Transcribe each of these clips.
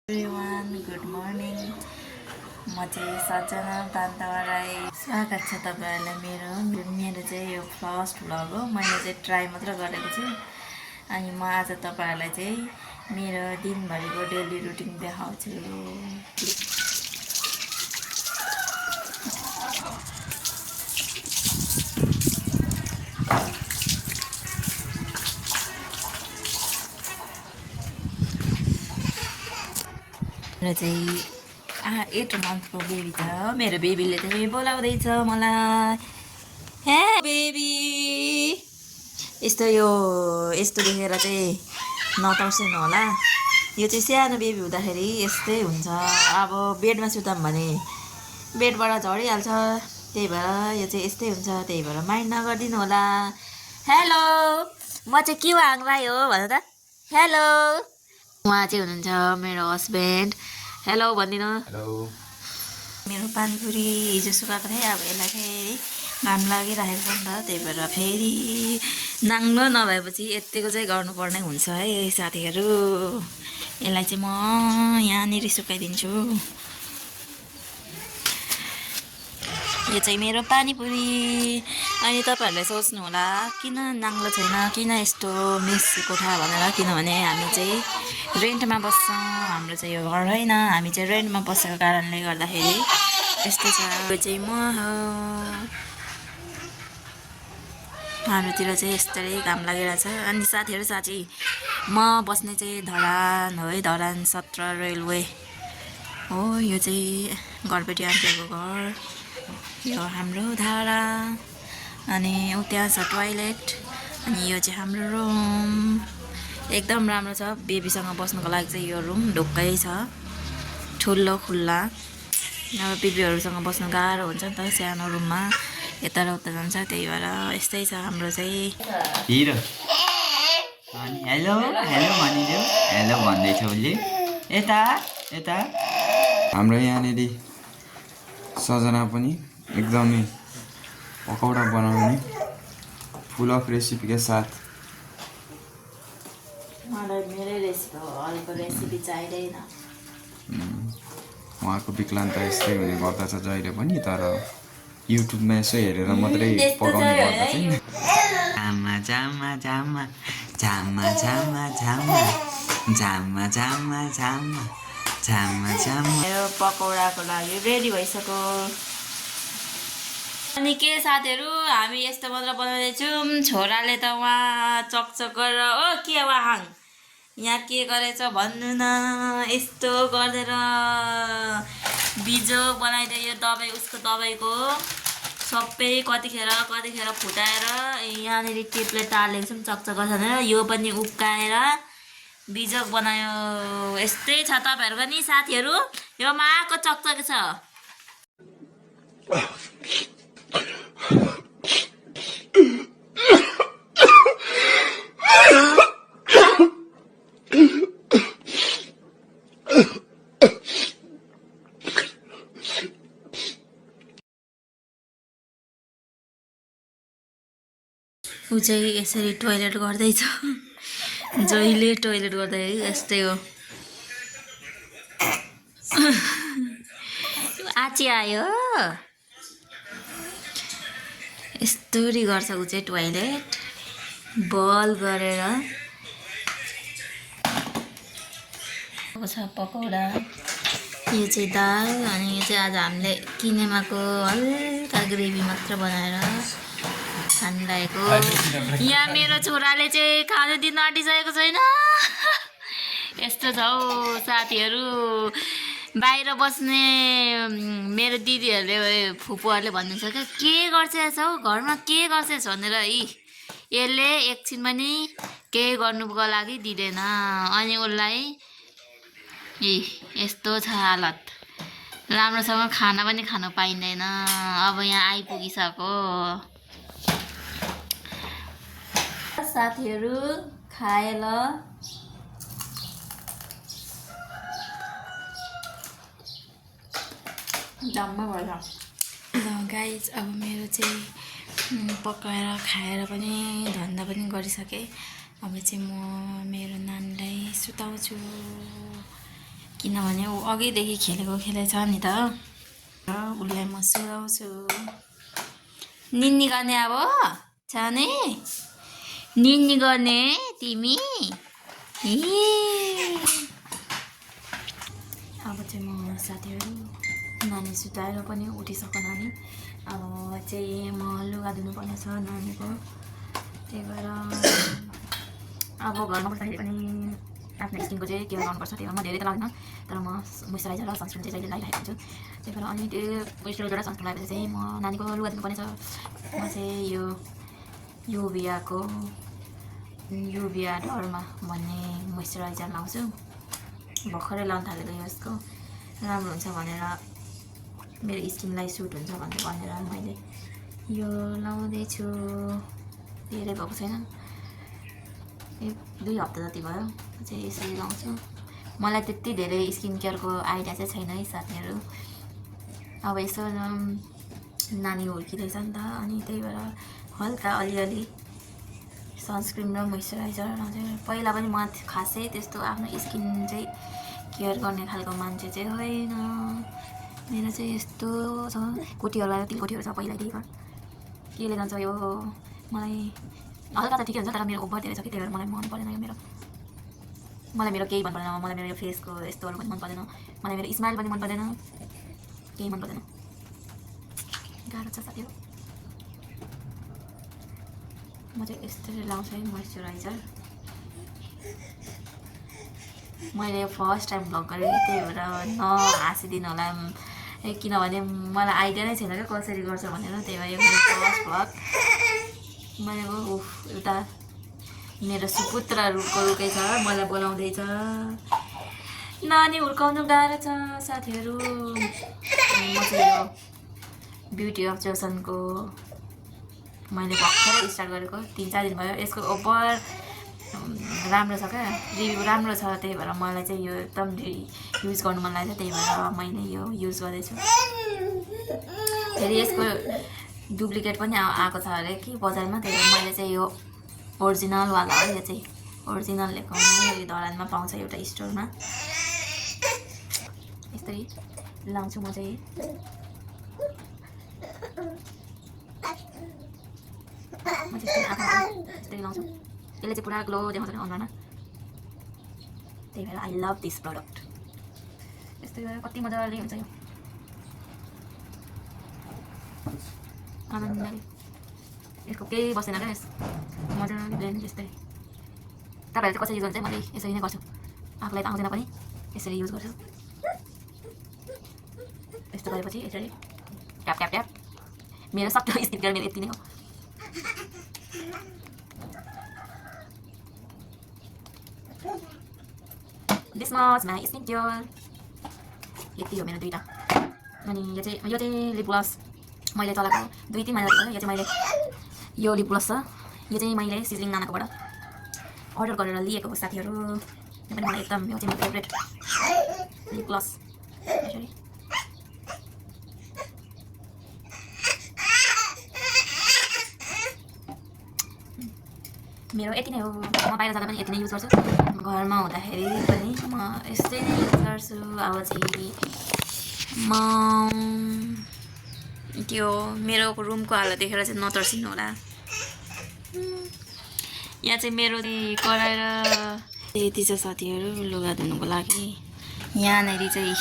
Everyone good morning. म चाहिँ सजना तान्तवाराई। स्वागत छ तपाईँहरूलाई मेरो चाहिँ यो फर्स्ट भ्लग हो। मैले चाहिँ ट्राई मात्र गरेको छु अनि म आज तपाईँहरूलाई चाहिँ मेरो दिनभरिको डेली रुटिन देखाउँछु। मेरो चाहिँ 8 मन्थको बेबी छ। मेरो बेबीले चाहिँ बोलाउँदैछ मलाई, हे बेबी। यस्तो देखेर चाहिँ नतर्सिनु होला। यो चाहिँ सानो बेबी हुँदाखेरि यस्तै हुन्छ। अब बेडमा सुताम भने बेडबाट झरिहाल्छ, त्यही भएर यो चाहिँ यस्तै हुन्छ। त्यही भएर माइन्ड नगरिदिनु होला। हेलो, म चाहिँ के वाङलाई हो भन त। हेलो, उहाँ चाहिँ हुनुहुन्छ मेरो हस्बेन्ड। हेलो भनिदिनु। हेलो। मेरो पानीपुरी हिजो सुकाएको थिएँ। अब यसलाई चाहिँ घाम लागिरहेको छ नि त, त्यही भएर फेरि नाङ्लो नभएपछि यत्तिको चाहिँ गर्नुपर्ने हुन्छ है साथीहरू। यसलाई चाहिँ म यहाँनिर सुकाइदिन्छु। यो चाहिँ मेरो पानीपुरी। अनि तपाईँहरूले सोच्नु होला किन नाङ्लो छैन, किन यस्तो मेसी कोठा भनेर। किनभने हामी चाहिँ रेन्टमा बस्छौँ। हाम्रो चाहिँ यो घर होइन, हामी चाहिँ रेन्टमा बसेको कारणले गर्दाखेरि यस्तो छ। यो चाहिँ म हो। हाम्रोतिर चाहिँ यस्तै घाम लागिरहेछ। अनि साथीहरू साँच्ची म बस्ने चाहिँ धरान हो है, धरान 17 रेलवे हो। यो चाहिँ घरबेटी आन्टीको घर, यो हाम्रो धारा। अनि त्यहाँ छ टोयलेट। अनि यो चाहिँ हाम्रो रुम, एकदम राम्रो छ। बेबीसँग बस्नुको लागि चाहिँ यो रुम ढुक्कै छ, ठुलो खुल्ला। अब बेबीहरूसँग बस्नु गाह्रो हुन्छ नि त सानो रुममा, यता र उता जान्छ। त्यही भएर यस्तै छ हाम्रो चाहिँ। हिरो हेलो हेलो भनिदेऊ। हेलो भन्दैछ उसले। यता यता हाम्रो यहाँनिर सजना पनि एकदमै पकौडा बनाउने फुल अफ रेसिपी के साथ। मलाई मेरै रेसिपी हो, अरूको रेसिपी चाहिँदैन। उहाँको विकलाङ्ग यस्तै हुने गर्दछ जहिले पनि, तर युट्युबमा यसो हेरेर मात्रै पकाउने गर्दछ नि। जामा जामा जामा जामा जामा जामा जामा जामा जामा जामा जामा। यो पकौडाको लागि रेडी भइसक्यो। अनि के साथीहरू, हामी यस्तो मात्र बनाउँदैछौँ। छोराले त उहाँ चकचक गरेर ओ के वाहाङ यहाँ के गरेछ भन्नु न। यस्तो गरिदिएर बिजोग बनाइदियो। यो दबाई उसको दबाईको सबै कतिखेर फुटाएर यहाँनिर टिपले टालेको छौँ चकचक गर्छ भनेर। यो पनि उक्काएर बिजोग बनायो। यस्तै छ तपाईँहरूको नि साथीहरू। यो माको चकचक छ। ऊ चाहिँ यसरी टोइलेट गर्दैछ। जहिले टोइलेट गर्दाखेरि यस्तै हो। आची आयो यस्तोरी गर्छ ऊ चाहिँ टोइलेट बल गरेर। छ पकौडा, यो चाहिँ दाल। अनि यो चाहिँ आज हामीले किनेमाको हल्का ग्रेभी मात्र बनाएर खाइरहेको। यहाँ मेरो छोराले चाहिँ खानु दिन आँटिसकेको छैन। यस्तो छ हौ साथीहरू। बाहिर बस्ने मेरो दिदीहरूले फुपूहरूले भन्नुहुन्छ क्या, के गर्छस् हौ घरमा, के गर्छस् भनेर। यसले एकछिन पनि केही गर्नुको लागि दिँदैन। अनि उसलाई यस्तो छ हालत, राम्रोसँग खाना पनि खानु पाइँदैन। अब यहाँ आइपुगिसक्यो साथीहरू, खाए ल। जम्मा भएछ ल गाइज। अब मेरो चाहिँ पकाएर खाएर पनि धन्दा पनि गरिसकेँ। अब चाहिँ म मेरो नानीलाई सुताउँछु। किनभने ऊ अघिदेखि खेलेको खेलै छ नि त र उसलाई म सुलाउँछु निन्नी गर्ने अब छाने निन्नी गर्ने तिमी अब चाहिँ म साथीहरू नानी सुताएर पनि उठिसक्यो नानी अब चाहिँ म लुगा धुनुपर्ने छ नानीको त्यही भएर अब घरमा बस्दाखेरि पनि आफ्नो स्किनको चाहिँ केयर गर्नुपर्छ त्यही भएर म धेरै त लाग्दैन तर म मोइस्चराइजर र सनस्क्रिन चाहिँ जहिले लगाइरहेको हुन्छु त्यही भएर अनि त्यो मोइस्चराइजर र सनस्क्रिन लगाएपछि चाहिँ म नानीको लुगा धुनुपर्ने छ म चाहिँ यो युभिया डर्मा भन्ने मोइस्चराइजर लाउँछु भर्खरै लाउनु थालेको यसको राम्रो हुन्छ भनेर मेरो स्किनलाई सुट हुन्छ भनेर मैले यो लाउँदैछु धेरै भएको छैन 1-2 हप्ता जति भयो चाहिँ यसरी लाउँछु मलाई त्यति धेरै स्किन केयरको आइडिया चाहिँ छैन है साथीहरू अब यसो नानी हुर्किँदैछ नि त अनि त्यही भएर हल्का अलिअलि सनस्क्रिन र मोइस्चराइजर लाउँछु पहिला पनि म खासै त्यस्तो आफ्नो स्किन चाहिँ केयर गर्ने खालको मान्छे चाहिँ होइन मेरो चाहिँ यस्तो छ कोटीहरूलाई तिलकोटीहरू छ पहिल्यैदेखि केले जान्छ यो मलाई हल्का त ठिकै हुन्छ तर मेरो ओभर धेरै छ कि त्यही भएर मलाई मन परेन यो मलाई मेरो केही मन परेन मलाई मेरो फेसको यस्तोहरू पनि मन पर्दैन मलाई मेरो स्माइल पनि मन पर्दैन केही मन पर्दैन गाह्रो छ साथीहरू म चाहिँ यस्तरी लाउँछु है मोइस्चराइजर मैले फर्स्ट टाइम भ्लग गरेँ त्यही भएर नहाँसिदिनु होला किनभने मलाई आइडिया नै छैन क्या कसरी गर्छ भनेर त्यही भएर यो मेरो फर्स्ट भ्लग मैले एउटा मेरो सुपुत्र रुकै छ मलाई बोलाउँदैछ नानी हुर्काउनु गाह्रो छ साथीहरू म चाहिँ यो ब्युटी अफ जोसनको मैले भर्खरै स्टार्ट गरेको 3-4 दिन भयो यसको ओभर राम्रो छ क्या रिभ्यू राम्रो छ त्यही भएर मलाई चाहिँ यो एकदम युज गर्नु मन लाग्छ त्यही भएर मैले यो युज गर्दैछु फेरि यसको डुप्लिकेट पनि आएको छ अरे कि बजारमा त्यही भएर मैले चाहिँ यो ओरिजिनलवाला हो यो चाहिँ ओरिजिनल लेखाउनु धरानमा पाउँछ एउटा स्टोरमा यस्तै लाउँछु म चाहिँ यस्तै लाउँछु यसले चाहिँ पुरा ग्लो देखाउँछ अनुहारमा त्यही भएर आई लभ दिस प्रडक्ट यस्तै गरेर कति मजाले हुन्छ यो आनन्द यसको केही बसेन क्या यस मजाले ब्लेन्ड यस्तै तपाईँहरू चाहिँ कसरी युज गर्छ मैले यसरी नै गर्छु आफूलाई त आउँदैन पनि यसरी युज गर्छु यस्तो गरेपछि यसरी ट्याप ट्याप ट्याप मेरो सक्दो स्किन केयर मेरो यति नै हो this much my skin care यति हो मेरो दुईवटा अनि यो चाहिँ लिप ग्लस मैले चलाएको 2-3 महिना भयो यो चाहिँ मैले यो लिप ग्लस छ यो चाहिँ मैले सिजलिङ नानाकोबाट अर्डर गरेर लिएको हो साथीहरू यो पनि मलाई एकदम यो चाहिँ मेरो फेभरेट लिप ग्लस यसरी मेरो यति नै हो म बाहिर जाँदा पनि यति नै युज गर्छु घरमा हुँदाखेरि पनि म यस्तै नै युज गर्छु अब चाहिँ म त्यो मेरो रुमको हालत देखेर चाहिँ नतर्सिनु होला यहाँ चाहिँ मेरो कराएर यति छ साथीहरू लुगा धुनुको लागि यहाँनिर चाहिँ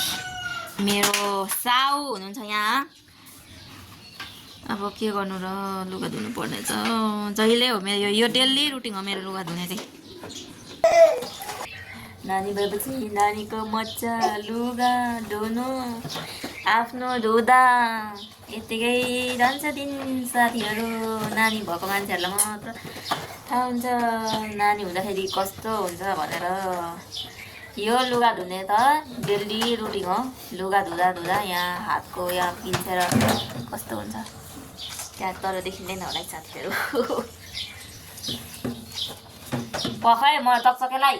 मेरो साउ हुनुहुन्छ यहाँ अब के गर्नु र लुगा धुनु पर्ने छ जहिले हो मेरो यो डेली रुटिन हो मेरो लुगा धुने चाहिँ नानी भएपछि नानीको मजा लुगा धुनु आफ्नो धुँदा यतिकै जान्छ दिन साथीहरू नानी भएको मान्छेहरूलाई मात्र थाहा हुन्छ नानी हुँदाखेरि कस्तो हुन्छ भनेर यो लुगा धुने त डेली रुटिन हो लुगा धुँदा यहाँ हातको यहाँ पिन्सेर कस्तो हुन्छ त्यहाँ तर देखिँदैन होला है साथीहरू पखाइ म चकचकेलाई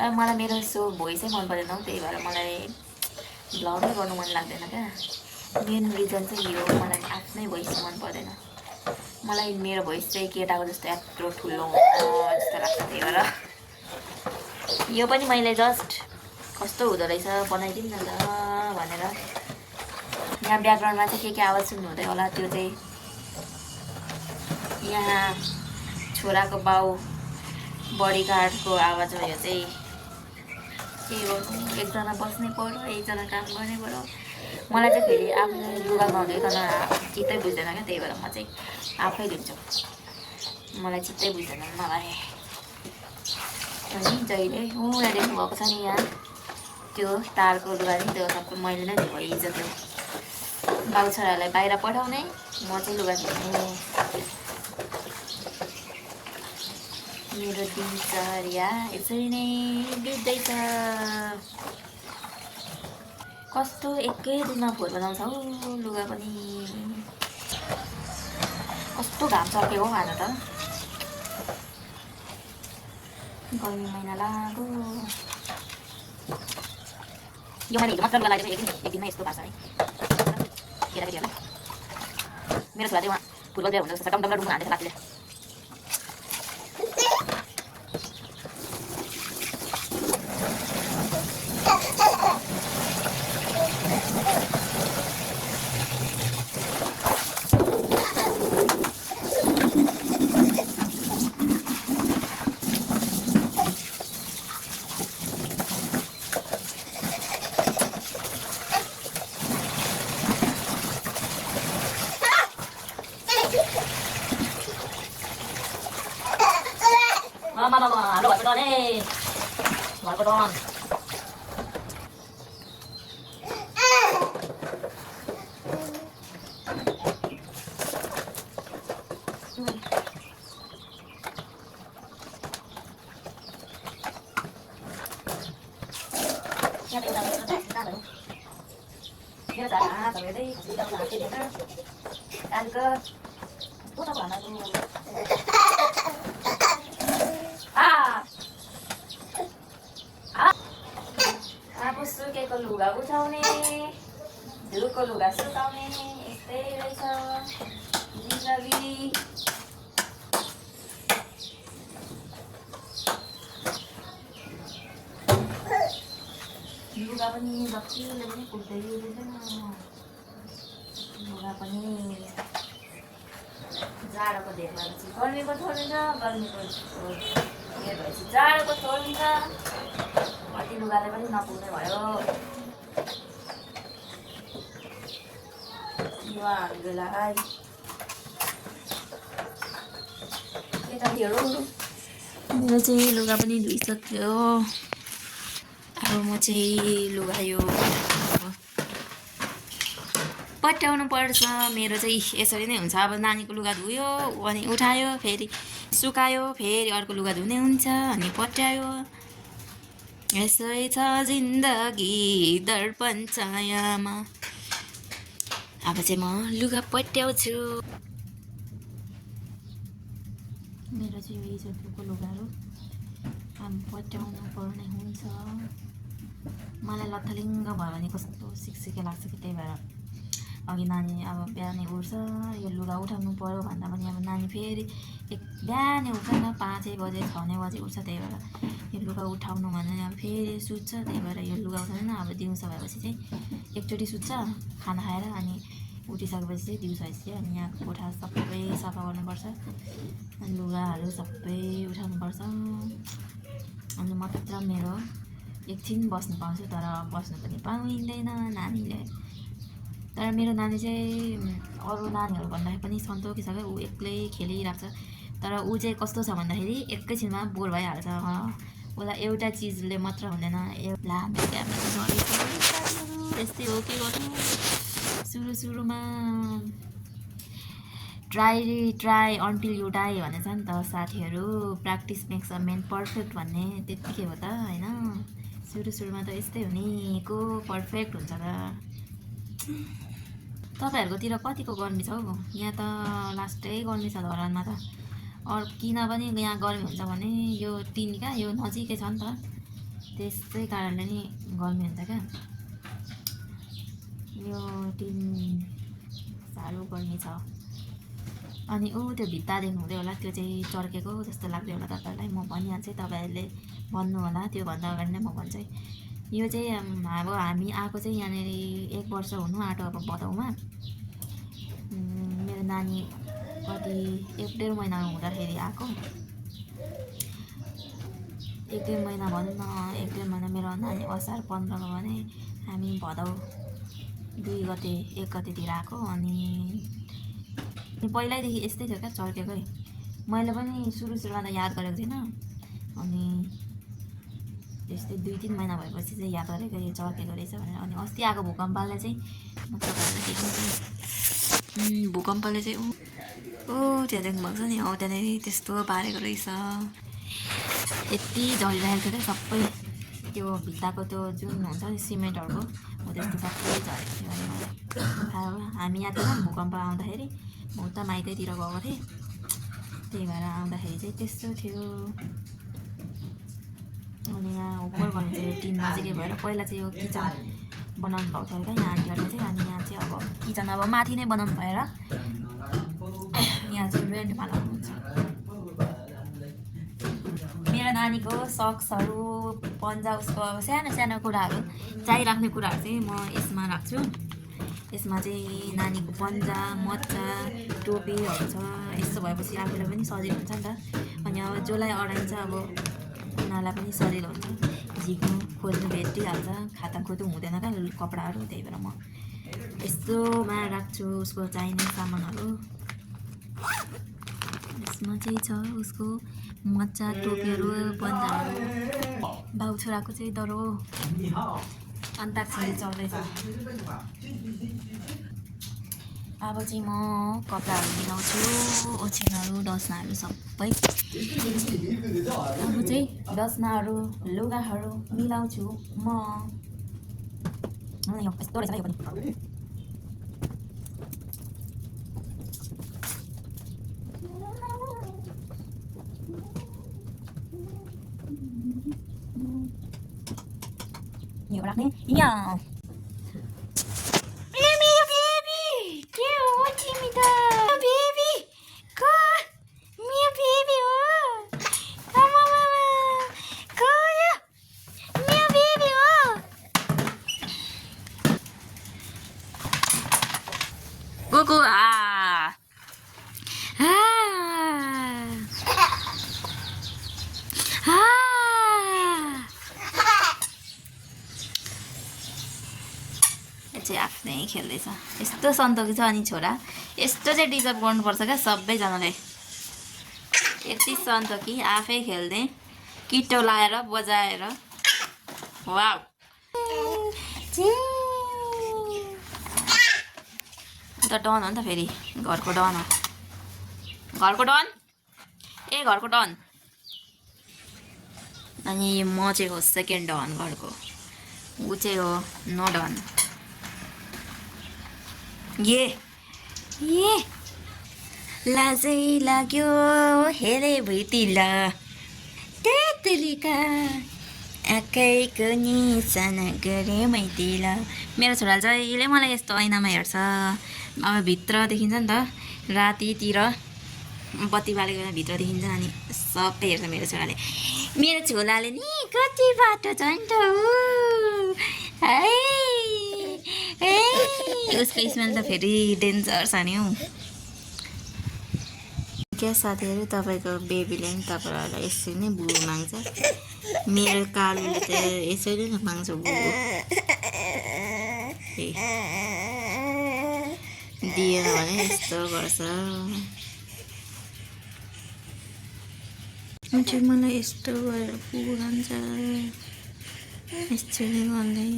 मलाई मेरो सो भोइसै मन पर्दैन हौ त्यही भएर मलाई भ्लगै गर्नु मन लाग्दैन क्या मेन रिजन चाहिँ यो मलाई आफ्नै भोइस मन पर्दैन म मलाई मेरो भोइस चाहिँ केटाको जस्तो यत्रो ठुलो जस्तो लाग्छ, त्यही भएर यो पनि मैले जस्ट कस्तो हुँदो रहेछ बनाइदिउँ न त भनेर। यहाँ ब्याकग्राउन्डमा चाहिँ के आवाज सुन्नुहुँदै होला, त्यो चाहिँ यहाँ छोराको बाउ बडीगार्डको आवाज हो। यो चाहिँ के गर्नु, एकजना बस्नै पर्यो, एकजना काम गर्नै पर्यो। मलाई चाहिँ फेरि आफ्नो लुगा लगाउँदैकन चित्तै बुझ्दैन क्या, त्यही भएर म चाहिँ आफै धुन्छु। मलाई चित्तै बुझ्दैन मलाई। अनि जहिले यहाँ देख्नुभएको छ नि, यहाँ त्यो तारको लुगा नि त्यो सबै मैले नै धुएको हिजो। त्यो बाउ छोरालाई बाहिर पठाउने, म चाहिँ लुगा धुने। मेरो दिनचर्या यसरी नै बित्दैछ। कस्तो एकै दिनमा फोहोर बनाउँछ हौ लुगा पनि। कस्तो घाम चर्केको आज त, गर्मी महिना लाग्यो। यो मैले हिजो मात्र लुगा लगाएर एक दिनमा यस्तो पार्छ है केटाकेटीहरूलाई। मेरो छोरा चाहिँ उहाँ फुटबल प्लेयर हुँदो रहेछ, डमडम डुम हान्दैछ लाठीले। हाम्रो घरको डन घरको डन। आफू सुकेको लुगा उठाउने, धुको लुगा सुकाउने, यस्तै रहेछ जिन्दगी। लुगा पनि जतिले पनि पुग्दै हुँदैन। लुगा पनि जाडोको धेर भएपछि गर्मीको छोडिन्छ, गर्मीको धेर भएपछि जाडोको छोडिन्छ। कति लुगाले पनि नपुग्ने भयो। यो हामीलाई केटाकेटीहरू, मेरो चाहिँ लुगा पनि धोइसक्यो। अब म चाहिँ लुगा यो पट्याउनु पर्छ। मेरो चाहिँ यसरी नै हुन्छ। अब नानीको लुगा धुयो अनि उठायो, फेरि सुकायो, फेरि अर्को लुगा धुने हुन्छ अनि पट्यायो। यसै छ जिन्दगी दर्पण छायामा। अब चाहिँ म लुगा पट्याउँछु। मेरो चाहिँ यो हिजोको लुगाहरू अब पट्याउनु पर्ने हुन्छ। मलाई लथलिङ्ग भयो भने कस्तो सिकसिके लाग्छ कि, त्यही भएर अघि नानी अब बिहानै उठ्छ, यो लुगा उठाउनु पऱ्यो भन्दा पनि अब नानी फेरि बिहानै उठ्दैन, 5 बजे 6 बजे उठ्छ। त्यही भएर यो लुगा उठाउनु भने अब फेरि सुत्छ। त्यही भएर यो लुगा उठाउँदैन। अब दिउँसो भएपछि चाहिँ एकचोटि सुत्छ खाना खाएर, अनि उठिसकेपछि चाहिँ दिउँसो भएपछि अनि यहाँ कोठा सबै सफा गर्नुपर्छ, अनि लुगाहरू सबै उठाउनुपर्छ। अनि मात्र मेरो एकछिन बस्नु पाउँछु, तर बस्नु पनि पाइँदैन नानीले। तर मेरो नानी चाहिँ अरू नानीहरू भन्दाखेरि पनि सन्तोकी छ क्या, ऊ एक्लै खेलिरहेको छ। तर ऊ चाहिँ कस्तो छ भन्दाखेरि एकैछिनमा बोर भइहाल्छ। उसलाई एउटा चिजले मात्र हुँदैन। त्यस्तै हो, के गर्नु। सुरुमा ट्राई अन्टिल यु डाई भनेछ नि त साथीहरू। Practice makes a man perfect भन्ने त्यत्तिकै हो त होइन। सुरुमा त यस्तै हो नि, को पर्फेक्ट हुन्छ त। तपाईँहरूकोतिर कतिको गर्मी छ हौ? यहाँ त लास्टै गर्मी छ धरानमा त। अरू किन पनि यहाँ गर्मी हुन्छ भने यो टिन क्या, यो नजिकै छ नि त, त्यसै कारणले नि गर्मी हुन्छ क्या। यो टिन साह्रो गर्मी छ। अनि त्यो भित्ता देख्नुहुँदै होला त्यो चाहिँ चर्केको जस्तो लाग्दै होला तपाईँहरूलाई। म भनिहाल्छु, तपाईँहरूले भन्नु होला त्योभन्दा अगाडि नै म भन्छु है। यो चाहिँ अब हामी आएको चाहिँ यहाँनिर 1 वर्ष हुनु आँट्यो अब भदौमा। मेरो नानी कति 1-1.5 महिना हुँदाखेरि आएको। 1-1.5 महिना भनौँ न, 1-1.5 महिना। मेरो नानी असार 15 भने हामी भदौ 2 गते 1 गतेतिर आएको। अनि पहिल्यैदेखि यस्तै थियो क्या, चर्केकै। मैले पनि सुरुमा त याद गरेको थिइनँ, अनि त्यस्तै 2-3 महिना भएपछि चाहिँ याद गरेको यो चर्केको रहेछ भनेर। अनि अस्ति आएको भूकम्पले चाहिँ म तपाईँहरूलाई देखाउँछु। भूकम्पले चाहिँ त्यहाँ देख्नुभएको छ नि, त्यहाँनिर त्यस्तो पारेको रहेछ। यति झरिरहेको थियो क्या सबै, त्यो भित्ताको त्यो जुन हुन्छ नि सिमेन्टहरूको, हो त्यस्तो सबै झरेको थियो। अनि मलाई थाहा भयो, हामी यहाँ थिएन भूकम्प आउँदाखेरि, म उता माइतैतिर गएको थिएँ, त्यही भएर आउँदाखेरि चाहिँ त्यस्तो थियो। अनि यहाँ ओभर भन्ने चाहिँ टिन नजिकै भएर पहिला चाहिँ यो किचन बनाउनु भएको थियो क्या यहाँ आन्टीहरूले चाहिँ। अनि यहाँ चाहिँ अब किचन अब माथि नै बनाउनु भएर यहाँ चाहिँ रेन्टमा लानुहुन्छ। मेरो नानीको सक्सहरू, पन्जा, उसको अब सानो सानो कुराहरू चाहिराख्ने कुराहरू चाहिँ म यसमा राख्छु। यसमा चाहिँ नानीको पन्जा, मोजा, टोपीहरू छ। यस्तो भएपछि आफूलाई पनि सजिलो हुन्छ नि त। अनि अब जसलाई अडाइन्छ अब उनीहरूलाई पनि सजिलो हुन्छ, झिक्नु खोल्नु भेटिहाल्छ, खाता खोतु हुँदैन क्या कपडाहरू। त्यही भएर म यस्तोमा राख्छु उसको चाहिने सामानहरू। यसमा चाहिँ छ उसको मोजा, टोपीहरू, पन्जाहरू। बाउ छोराको चाहिँ डरो अन्ताक्षरी चल्दैछ। अब चाहिँ म कपडाहरू मिलाउँछु, ओछ्यानहरू, डस्नाहरू सबै। अब चाहिँ डस्नाहरू, लुगाहरू मिलाउँछु म। यस्तो रहेछ यो पनि। यो राख्ने यहाँ। चाहिँ आफ्नै खेल्दैछ। यस्तो सन्तोकी छ अनि छोरा, यस्तो चाहिँ डिजर्भ गर्नुपर्छ क्या सबैजनाले। यति सन्तोकी, आफै खेल्ने, किटो लाएर बजाएर। वाउ, त डन हो नि त, फेरि घरको डन हो, घरको डन। घरको डन। अनि म चाहिँ हो सेकेन्ड डन घरको, ऊ चाहिँ हो नो डन। ये लाजै लाग्यो हेरे भुइँतिर तेतलीका आँकैको निशाना गरे मैतिर। मेरो छोराले जहिले मलाई यस्तो ऐनामा हेर्छ। अब भित्र देखिन्छ नि त, रातितिर बत्ती बालेको बेला भित्र देखिन्छ। अनि सबै हेर्छ मेरो छोराले। मेरो छोराले नि कति बाटो जान्छ उसको स्मेल त फेरि डेन्जर छ नि हौ। क्या साथीहरू, तपाईँको बेबीले नि तपाईँहरूलाई यसरी नै बुबु माग्छ। मेरो कालुले चाहिँ यसरी नै माग्छ बुबु। दिएन भने यस्तो गर्छ। चाहिँ मलाई यस्तो गरेर बुबु खान्छ, यसरी गर्दै।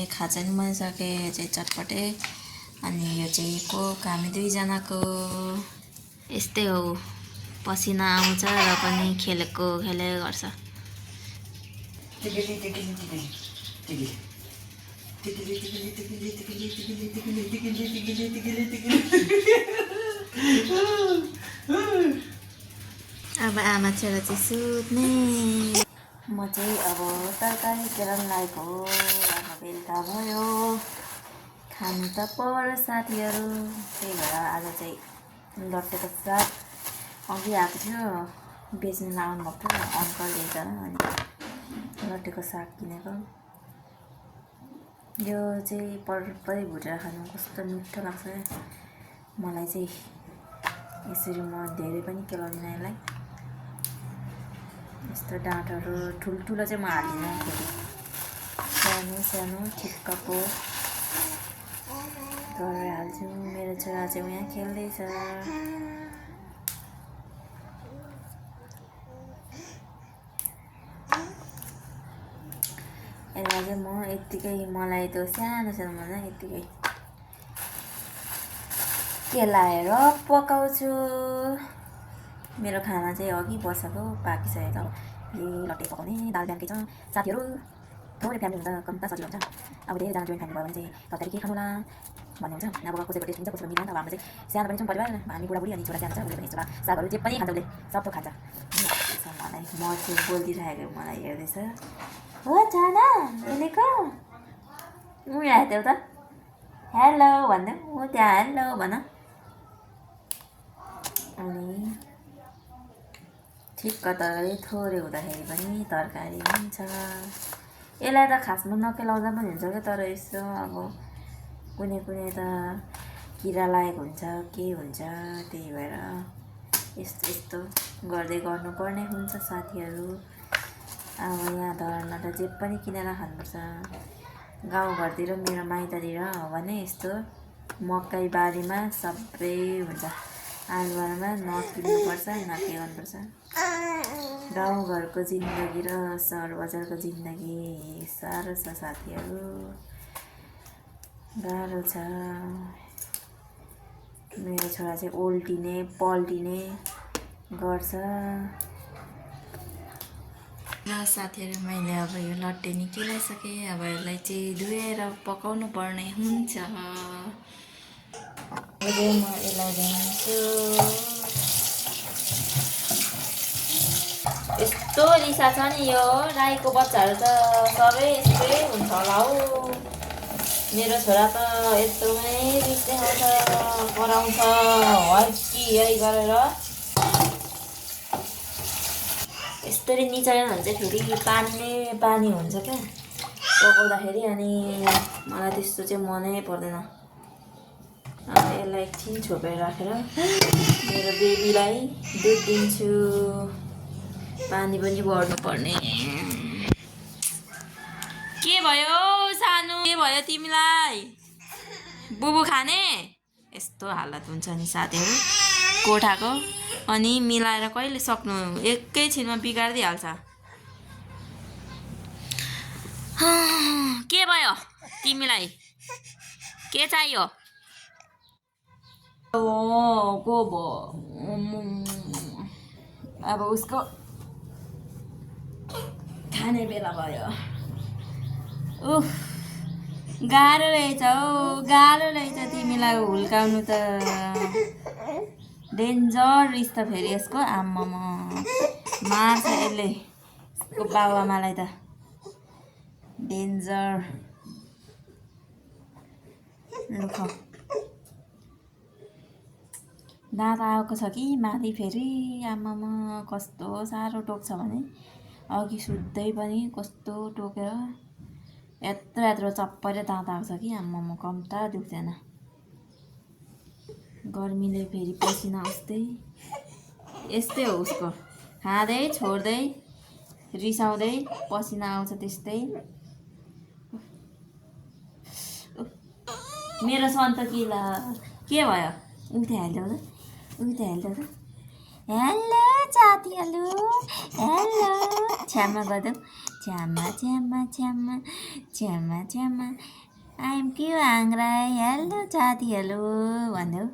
खाजा नि बनिसकेँ चाहिँ चटपटे। अनि यो चाहिँ कोक, हामी दुईजनाको। यस्तै हो, पसिना आउँछ र पनि खेलेको गर्छ। अब आमा छोरा चाहिँ सुत्ने। म चाहिँ अब तरकारी केलाउनु लागेको हो। अब बेलुका भयो, खानु त पर्यो साथीहरू। त्यही भएर आज चाहिँ लट्टेको साग अघि आएको थियो, बेच्नु लाउनु भएको थियो अङ्कलले त, अनि लट्टेको साग किनेको। यो चाहिँ परपरै भुटेर खानु कस्तो मिठो लाग्छ। मलाई चाहिँ यसरी म धेरै पनि केलाउँदिनँ यसलाई। यस्तो डाँठहरू ठुल्ठुलो चाहिँ म हाल्दिनँ, फेरि सानो सानो ठिक्कको गरेर हाल्छु। मेरो छोरा चाहिँ यहाँ खेल्दैछ। यसलाई चाहिँ म यत्तिकै, मलाई त सानो सानो भन्दा यत्तिकै केलाएर पकाउँछु। मेरो खाना चाहिँ अघि वर्षको पाकिसकेको। यही लट्टे पकाउने दाल बिहानकै छ साथीहरू। थोरै फ्यामिली हुन्छ कम्ता सजिलो हुन्छ। अब धेरैजना जोइन्ट फ्यामिली भयो भने चाहिँ तरकारी के खानु होला भन्ने हुन्छ। अब कसैको टेस्ट हुन्छ, कसैको मिल्दैन। अब हाम्रो चाहिँ सानो पनि छौँ परिवार, हामी बुढाबुढी अनि छोरा सानो छ, उसले पनि छोरा सागहरू जे पनि खान्छ, उसले सबै खान्छ। मलाई म चाहिँ बोलिदिइरहेको, मलाई हेर्दैछ। हो छाना बोलेको यहाँ हेर्थ्यौ त, हेलो भन्नु, हो त्यहाँ हेलो भन। अनि ठिक्क तरकारी थोरै हुँदाखेरि पनि तरकारी हुन्छ। यसलाई त खासमा नकेलाउँदा पनि हुन्छ क्या, तर यसो अब कुनै कुनै त किरा लागेको हुन्छ, के हुन्छ, त्यही भएर यस्तो यस्तो गर्दै गर्नुपर्ने हुन्छ साथीहरू। अब यहाँ धरानमा त जे पनि किनेर खानुपर्छ। गाउँघरतिर मेरो माइततिर हो भने यस्तो मकै बारीमा सबै हुन्छ। आलुवारमा नकिन्नुपर्छ, न के गर्नुपर्छ। गाउँघरको जिन्दगी र सहर बजारको जिन्दगी साह्रो छ साथीहरू, गाह्रो छ। मेरो छोरा चाहिँ उल्टिने पल्टिने गर्छ। र साथीहरू मैले अब यो लट्टे निकालिसकेँ। अब यसलाई चाहिँ धोएर पकाउनु पर्ने हुन्छ। अहिले म यसलाई धुन्छु। यस्तो रिसा छ नि, यो राईको बच्चाहरू त सबै यस्तै हुन्छ होला हौ। मेरो छोरा त एकदमै रिस देखाउँछ, कराउँछ, हर्की है गरेर। यसरी निचाएन भने चाहिँ फेरि पानी हुन्छ क्या पकाउँदाखेरि, अनि मलाई त्यस्तो चाहिँ मनै पर्दैन। अब यसलाई एकछिन छोपेर राखेर मेरो बेबीलाई दुध दिन्छु। पानी पनि बढ्नु पर्ने। के भयो सानो, के भयो तिमीलाई? बुबु खाने? यस्तो हालत हुन्छ नि साथीहरू कोठाको। अनि मिलाएर कहिले सक्नु, एकैछिनमा बिगारिदिइहाल्छ। के भयो तिमीलाई? के चाहियो? अब उसको खाने बेला भयो। गाह्रो रहेछ हौ, गाह्रो रहेछ तिमीलाई हुल्काउनु त। डेन्जर रिस त फेरि यसको, आम्मामा मार्छ यसले यसको बाबुआमालाई त। डेन्जर। लुख दाँत आएको छ कि माथि फेरि, आम्मामा कस्तो साह्रो टोक्छ भने। अघि सुत्दै पनि कस्तो टोकेर यत्रो यत्रो चप्परे दाँत आएको छ कि, आम्मामा कम्ता दुख्दैन। गर्मीले फेरि पसिना आउँदै यस्तै हो उसको, खाँदै छोड्दै रिसाउँदै पसिना आउँछ त्यस्तै। मेरो सन्तकीला के भयो? उठे हाल्दै त, उठे हाल्दै त। हेलो साथीहरू, हेलो छ्यामा गर्दै, छ्यामा छ्यामा छ्यामा छ्यामा छ्यामा आइएम क्यु हाङ्राई। हेलो साथीहरू भन्दै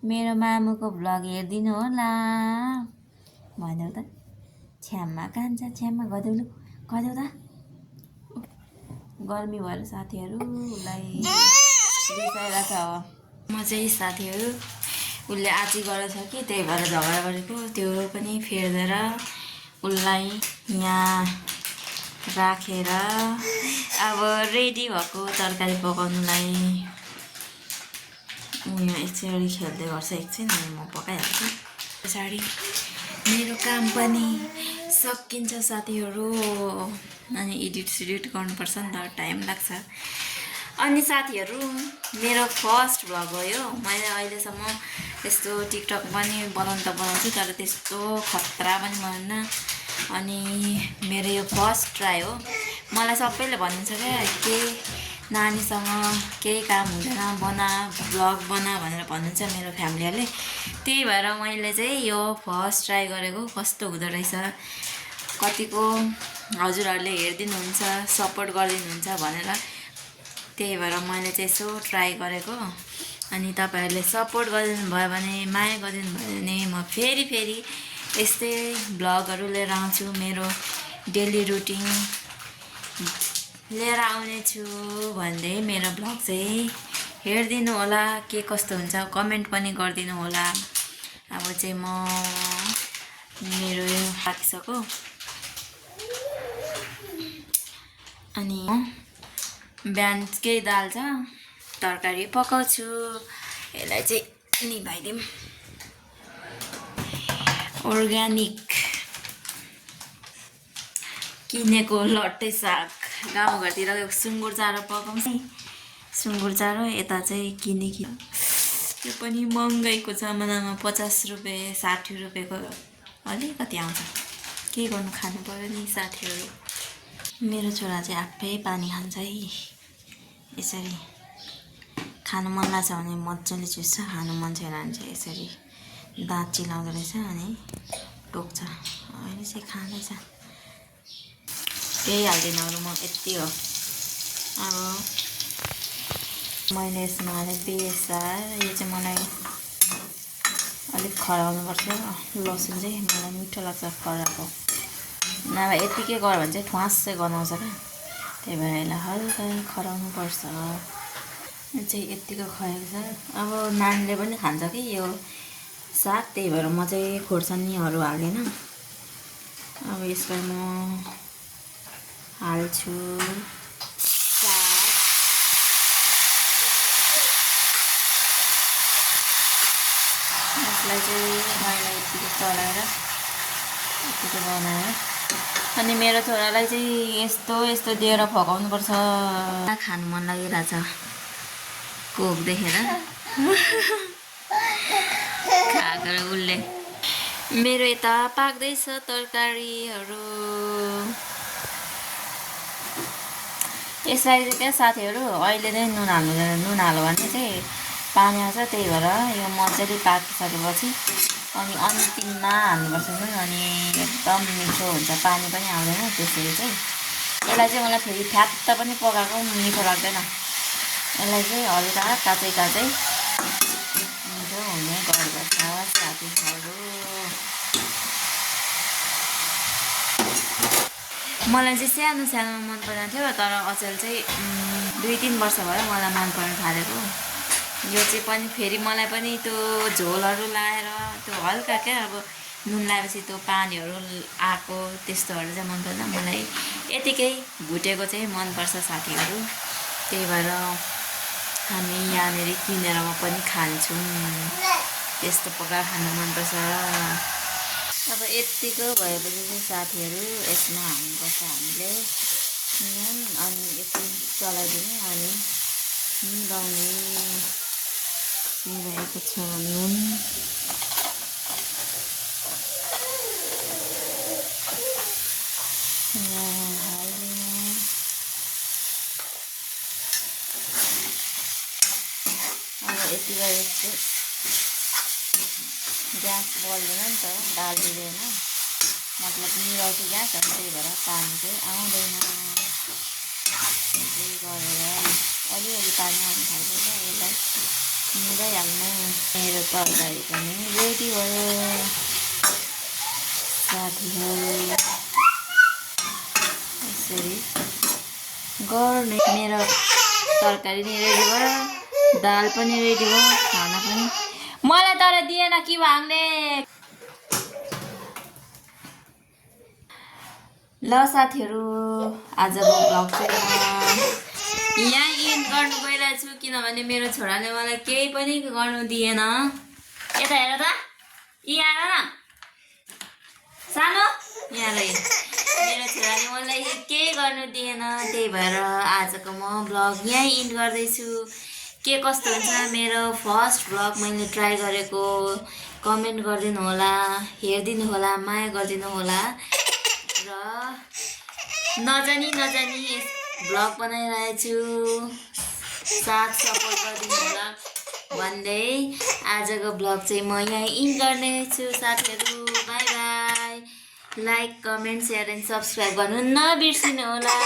मेरो मामुको भ्लग हेरिदिनु होला भन्दै त। छ्यामा कान्छ, छ्यामा गर्दै लु, गर्दै त। गर्मी भएर साथीहरू उसलाई रिसाइरहेको छ। म चाहिँ साथीहरू उसले आची गरेछ कि, त्यही भएर झगडा गरेको, त्यो पनि फेर्देर उसलाई यहाँ राखेर अब रेडी भएको तरकारी पकाउनुलाई उयो एकछिन खेल्दै गर्छ एकछिन अनि म पकाइहाल्छु पछाडि मेरो काम पनि सकिन्छ साथीहरू अनि एडिट सिडिट गर्नुपर्छ नि त टाइम लाग्छ अनि साथीहरू मेरो फर्स्ट भ्लग हो यो मैले अहिलेसम्म त्यस्तो टिकटक पनि बनाउँछु तर त्यस्तो खतरा पनि बनाउन अनि मेरो यो फर्स्ट ट्राई हो मलाई सबैले भनिन्छ क्या के नानीसँग केही काम हुँदैन भ्लग बना भनेर भन्नुहुन्छ मेरो फ्यामिलीहरूले त्यही भएर मैले चाहिँ यो फर्स्ट ट्राई गरेको कस्तो हुँदो रहेछ कतिको हजुरहरूले हेरिदिनुहुन्छ सपोर्ट गरिदिनुहुन्छ भनेर त्यही भएर मैले चाहिँ यसो ट्राई गरेको अनि तपाईँहरूले सपोर्ट गरिदिनु भयो भने माया गरिदिनु भयो भने म फेरि यस्तै भ्लगहरू लिएर आउँछु मेरो डेली रुटिन लिएर आउने छु भन्दै मेरो भ्लग चाहिँ हेरिदिनु होला के कस्तो हुन्छ कमेन्ट पनि गरिदिनु होला अब चाहिँ म मेरो यो पाकिसक्यो अनि बिहान केही दाल छ तरकारी पकाउँछु यसलाई चाहिँ निभाइदिउँ अर्ग्यानिक किनेको लट्टे साग गाउँघरतिर सुँगुर चारो पकाउँछ सुँगुर चारो यता चाहिँ किनेकी त्यो पनि महँगाइको जमानामा 50 रुपियाँ 60 रुपियाँको अलिकति आउँछ के गर्नु खानु पर्यो नि साथीहरू मेरो छोरा चाहिँ आफै पानी खान्छ है यसरी खानु मन लाग्छ भने मजाले चुस्छ खानु मन छैन भने चाहिँ यसरी दाँत चिलाउँदो रहेछ अनि टोक्छ अहिले चाहिँ खाँदैछ केही हाल्दिनँ अरू म यति हो अब मैले यसमा हालेँ बेसार यो चाहिँ मलाई अलिक खराउनुपर्छ लसुन चाहिँ मलाई मिठो लाग्छ खराको नभए यतिकै गऱ्यो भने चाहिँ ठुवास चाहिँ गनाउँछ क्या त्यही भएर यसलाई हल्का खराउनुपर्छ चाहिँ यत्तिको खुवाएको छ अब नानीले पनि खान्छ कि यो साग त्यही भएर म चाहिँ खोर्सानीहरू हाल्दिनँ अब यसलाई म हाल्छु साग यसलाई चाहिँ मैले यतिको चलाएर यतिको बनाएर अनि मेरो छोरालाई चाहिँ यस्तो दिएर फकाउनुपर्छ खानु मन लागिरहेछ कोक देखेर खाएर उसले मेरो यता पाक्दैछ तरकारीहरू यसलाई चाहिँ क्या साथीहरू अहिले नै नुन हाल्नु नुन हाल्यो भने चाहिँ पानी आउँछ त्यही भएर यो मजाले पाकिसकेपछि अनि अन्तिममा हाल्नुपर्छ नुन अनि एकदम मिठो हुन्छ पानी पनि आउँदैन त्यसरी चाहिँ यसलाई चाहिँ मलाई फेरि फ्यात्त पनि पकाएको मिठो लाग्दैन यसलाई चाहिँ हल्का काँचै मिठो हुने गर्दछ साथीहरू मलाई चाहिँ सानोमा मन पर्दैन थियो तर अचेल चाहिँ 2-3 वर्ष भयो मलाई मन पर्न थालेको यो चाहिँ पनि फेरि मलाई पनि त्यो झोलहरू लाएर त्यो हल्का क्या अब नुन लगाएपछि त्यो पानीहरू आएको त्यस्तोहरू चाहिँ मन पर्दैन मलाई यतिकै भुटेको चाहिँ मनपर्छ साथीहरू त्यही भएर हामी यहाँनिर किनेर पनि खान्छौँ त्यस्तो पकाएर खानु मनपर्छ अब यत्तिको भएपछि चाहिँ साथीहरू यसमा हाल्नुपर्छ हामीले नुन अनि एकछिन चलाइदिने अनि मिलाउने मिलाएको छ नुन हालिदिने अब यति गरेपछि ग्यास बल्दैन नि त दाल दिँदैन मतलब मिलाउँछु ग्यास अनि त्यही भएर पानी चाहिँ आउँदैन त्यही गरेर अलिअलि पानी आउनु थाल्छ यसलाई मिलाइहाल्नु मेरो तरकारी पनि रेडी भयो साथीहरू यसरी गर्ने मेरो तरकारी नि रेडी भयो दाल पनि रेडी भयो खाना पनि मलाई तर दिएन कि भाङले ल साथीहरू आजको भ्लग चाहिँ म यहाँ एन्ड गर्नु गइरहेको छु किनभने मेरो छोराले मलाई केही पनि गर्नु दिएन। यता हेर त, यहाँ आएर न सानो, यहाँ ल, मेरो छोराले मलाई केही गर्नु दिएन। त्यही भएर आजको म ब्लग यहीँ इन्ड गर्दैछु। के कस्तो हुन्छ मेरो फर्स्ट ब्लग मैले ट्राई गरेको कमेन्ट गरिदिनु होला, हेरिदिनु होला, माया गरिदिनु होला र नजानी ब्लग बनाइरहेको छु, साथ सपोर्ट गरिदिनु होला भन्दै आजको ब्लग चाहिँ म यहीँ इन्ड गर्नेछु साथीहरू। By by. Like, comment, share and subscribe गर्नु नबिर्सिनु होला।